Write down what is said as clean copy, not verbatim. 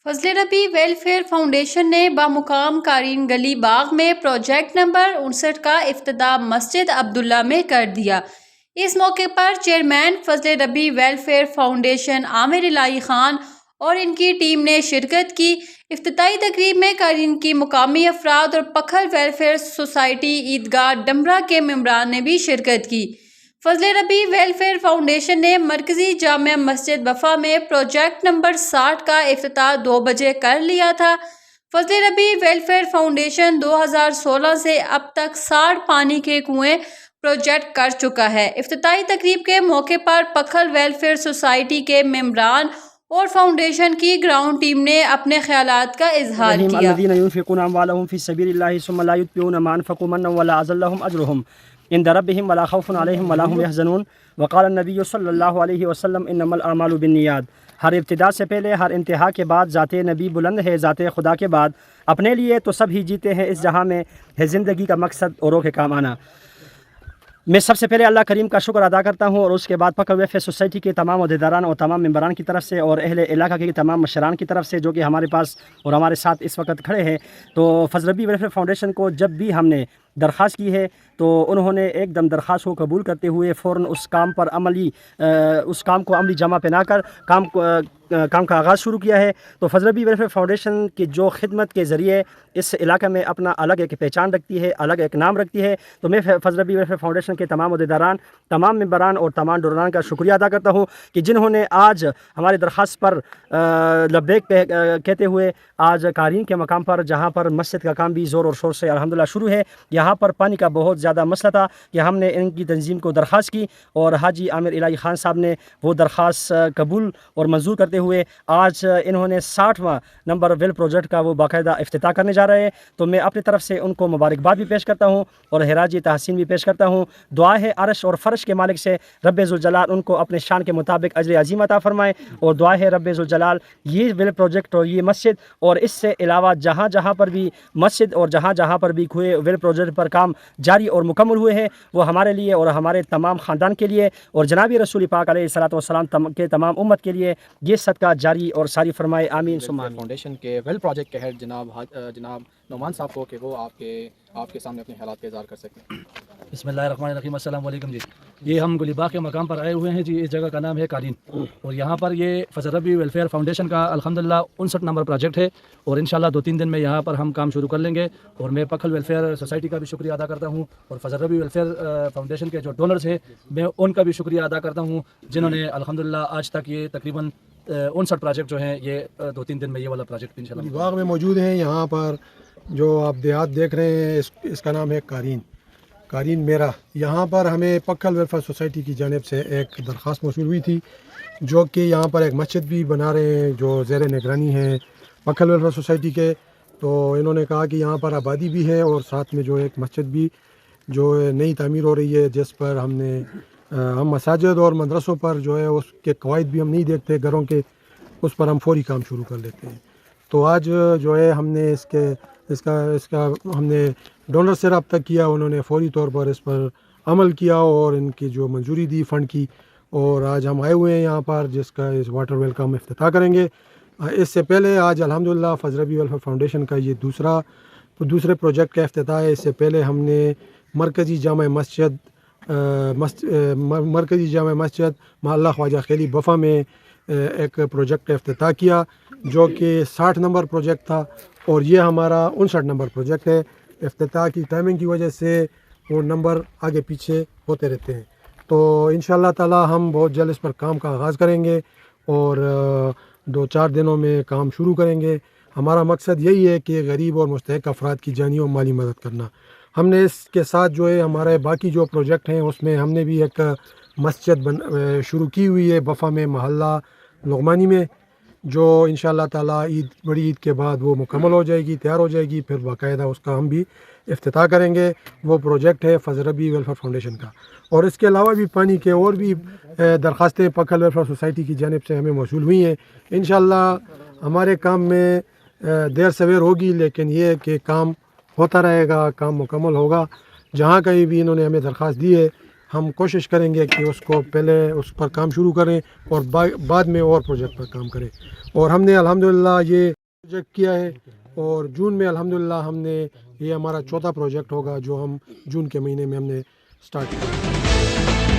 فضل ربی welfare foundation نے بمقام قارئین گلی باغ میں پروجیکٹ نمبر 59 کا افتتاح مسجد عبداللہ میں کر دیا۔ اس موقع پر چیئرمین فضل ربی ویلفیئر فاؤنڈیشن عامر الہی خان اور ان کی ٹیم نے شرکت کی۔ افتتاحی تقریب میں قارئین کی مقامی افراد اور پکھل ویلفیئر سوسائٹی عیدگاہ ڈمرا کے ممبران نے بھی شرکت کی۔ فضل ربی ویلفیئر فاؤنڈیشن نے مرکزی جامع مسجد وفا میں پروجیکٹ نمبر 60 کا افتتاح 2 بجے کر لیا تھا۔ فضل ربی ویلفیئر فاؤنڈیشن 2016 سے اب تک 60 پانی کے کنویں پروجیکٹ کر چکا ہے۔ افتتاحی تقریب کے موقع پر پکھل ویلفیئر سوسائٹی کے ممبران اور فاؤنڈیشن کی گراؤنڈ ٹیم نے اپنے خیالات کا اظہار کیا۔ الذين ينفقون اموالهم في سبيل الله ثم لا يتبعون ما انفقوا منا ولا اذى لهم اجرهم عند ربهم ولا خوف عليهم ولا هم يحزنون وقال النبي صلی اللہ علیہ وسلم انما الاعمال بالنیات۔ ہر ابتدا سے پہلے ہر انتہا کے بعد ذات نبی بلند ہے، ذات خدا کے بعد اپنے لیے تو سب ہی جیتے ہیں، اس جہاں میں ہے زندگی کا مقصد اوروں کے کام آنا۔ میں سب سے پہلے اللہ کریم کا شکر ادا کرتا ہوں اور اس کے بعد پکھل ویلفیئر سوسائٹی کے تمام عہدیداران اور تمام ممبران کی طرف سے اور اہل علاقہ کے تمام مشران کی طرف سے جو کہ ہمارے پاس اور ہمارے ساتھ اس وقت کھڑے ہیں۔ تو فضل ربی ویلفیئر فاؤنڈیشن کو جب بھی ہم نے درخواست کی ہے تو انہوں نے ایک دم درخواست کو قبول کرتے ہوئے فوراً اس کام کو عملی جمع پہنا کر کام کا آغاز شروع کیا ہے۔ تو فضل ربی ویلفیئر فاؤنڈیشن کی جو خدمت کے ذریعے اس علاقے میں اپنا الگ ایک پہچان رکھتی ہے، الگ ایک نام رکھتی ہے، تو میں فضل ربی ویلفیئر فاؤنڈیشن کے تمام عہدیداران، تمام ممبران اور تمام ڈونران کا شکریہ ادا کرتا ہوں کہ جنہوں نے آج ہماری درخواست پر لبیک کہتے ہوئے آج قارئین کے مقام پر جہاں پر مسجد کا کام بھی زور اور شور سے الحمدللہ شروع ہے، یہاں پر پانی کا بہت زیادہ مسئلہ تھا کہ ہم نے ان کی تنظیم کو درخواست کی اور حاجی عامر الہی خان صاحب نے وہ درخواست قبول اور منظور کرتے ہوئے آج انہوں نے 60واں نمبر ویل پروجیکٹ کا وہ باقاعدہ افتتاح کرنے جا رہے ہیں۔ تو میں اپنی طرف سے ان کو مبارکباد بھی پیش کرتا ہوں اور خراج تحسین بھی پیش کرتا ہوں۔ دعا ہے عرش اور فرش کے مالک سے رب ذوالجلال ان کو اپنے شان کے مطابق اجر عظیم عطا فرمائے، اور دعا ہے رب ذوالجلال یہ ویل پروجیکٹ اور یہ مسجد اور اس سے علاوہ جہاں جہاں پر بھی مسجد اور جہاں جہاں پر بھی ویل پروجیکٹ پر کام جاری اور مکمل ہوئے ہیں وہ ہمارے لیے اور ہمارے تمام خاندان کے لیے اور جناب رسول پاک علیہ الصلوۃ والسلام کے تمام امت کے لیے یہ صدقہ جاری اور ساری فرمائے، آمین ثم آمین۔ فاؤنڈیشن کے ویل پروجیکٹ کے ہیڈ جناب نعمان صاحب کو کہ وہ آپ کے سامنے اپنے خیالات کا اظہار کر سکیں۔ بسم اللہ الرحمن الرحیم، السلام علیکم جی۔ یہ ہم گلی باغ کے مقام پر آئے ہوئے ہیں جی، اس جگہ کا نام ہے قارئین، اور یہاں پر یہ فضل ربی ویلفیئر فاؤنڈیشن کا الحمدللہ 59 نمبر پروجیکٹ ہے، اور انشاءاللہ 2-3 دن میں یہاں پر ہم کام شروع کر لیں گے۔ اور میں پکھل ویلفیئر سوسائٹی کا بھی شکریہ ادا کرتا ہوں اور فضل ربی ویلفیئر فاؤنڈیشن کے جو ڈونرز ہیں میں ان کا بھی شکریہ ادا کرتا ہوں جنہوں نے الحمدللہ آج تک یہ تقریباً 59 پروجیکٹ جو ہیں یہ 2-3 دن میں یہ والا پروجیکٹ انشاءاللہ باغ میں موجود ہیں۔ یہاں پر جو آپ دیہات دیکھ رہے ہیں اس کا نام ہے قارئین میرا۔ یہاں پر ہمیں پکھل ویلفیئر سوسائٹی کی جانب سے ایک درخواست موصول ہوئی تھی جو کہ یہاں پر ایک مسجد بھی بنا رہے ہیں جو زیر نگرانی ہے پکھل ویلفیئر سوسائٹی کے۔ تو انہوں نے کہا کہ یہاں پر آبادی بھی ہے اور ساتھ میں جو ایک مسجد بھی جو نئی تعمیر ہو رہی ہے، جس پر ہم مساجد اور مدرسوں پر جو ہے اس کے قواعد بھی ہم نہیں دیکھتے گھروں کے، اس پر ہم فوری کام شروع کر لیتے ہیں۔ تو آج جو ہے ہم نے اس کا ہم نے ڈونر سے رابطہ کیا، انہوں نے فوری طور پر اس پر عمل کیا اور ان کی جو منظوری دی فنڈ کی، اور آج ہم آئے ہوئے ہیں یہاں پر جس کا اس واٹر ویل کا ہم افتتاح کریں گے۔ اس سے پہلے آج الحمدللہ فضل ربی ویلفیئر فاؤنڈیشن کا یہ دوسرے پروجیکٹ کا افتتاح ہے۔ اس سے پہلے ہم نے مرکزی جامع مسجد محلہ خواجہ خیلی بفا میں ایک پروجیکٹ کا افتتاح کیا جو کہ 60 نمبر پروجیکٹ تھا، اور یہ ہمارا 59 نمبر پروجیکٹ ہے۔ افتتاح کی ٹائمنگ کی وجہ سے وہ نمبر آگے پیچھے ہوتے رہتے ہیں۔ تو انشاءاللہ تعالی ہم بہت جلد اس پر کام کا آغاز کریں گے اور 2-4 دنوں میں کام شروع کریں گے۔ ہمارا مقصد یہی ہے کہ غریب اور مستحق افراد کی جانی و مالی مدد کرنا۔ ہم نے اس کے ساتھ جو ہے ہمارے باقی جو پروجیکٹ ہیں اس میں ہم نے بھی ایک مسجد شروع کی ہوئی ہے بفا میں محلہ لغمانی میں، جو انشاءاللہ تعالی بڑی عید کے بعد وہ مکمل ہو جائے گی، تیار ہو جائے گی، پھر باقاعدہ اس کا ہم بھی افتتاح کریں گے۔ وہ پروجیکٹ ہے فضل ربی ویلفیئر فاؤنڈیشن کا۔ اور اس کے علاوہ بھی پانی کے اور بھی درخواستیں پکھل ویلفیئر سوسائٹی کی جانب سے ہمیں موصول ہوئی ہیں۔ انشاءاللہ ہمارے کام میں دیر سویر ہوگی، لیکن یہ ہے کہ کام ہوتا رہے گا، کام مکمل ہوگا۔ جہاں کہیں بھی انہوں نے ہمیں درخواست دی ہے ہم کوشش کریں گے کہ اس کو پہلے اس پر کام شروع کریں اور بعد میں اور پروجیکٹ پر کام کریں. اور ہم نے الحمدللہ یہ پروجیکٹ کیا ہے اور جون میں الحمدللہ ہم نے یہ ہمارا چوتھا پروجیکٹ ہوگا جو ہم جون کے مہینے میں ہم نے سٹارٹ کیا.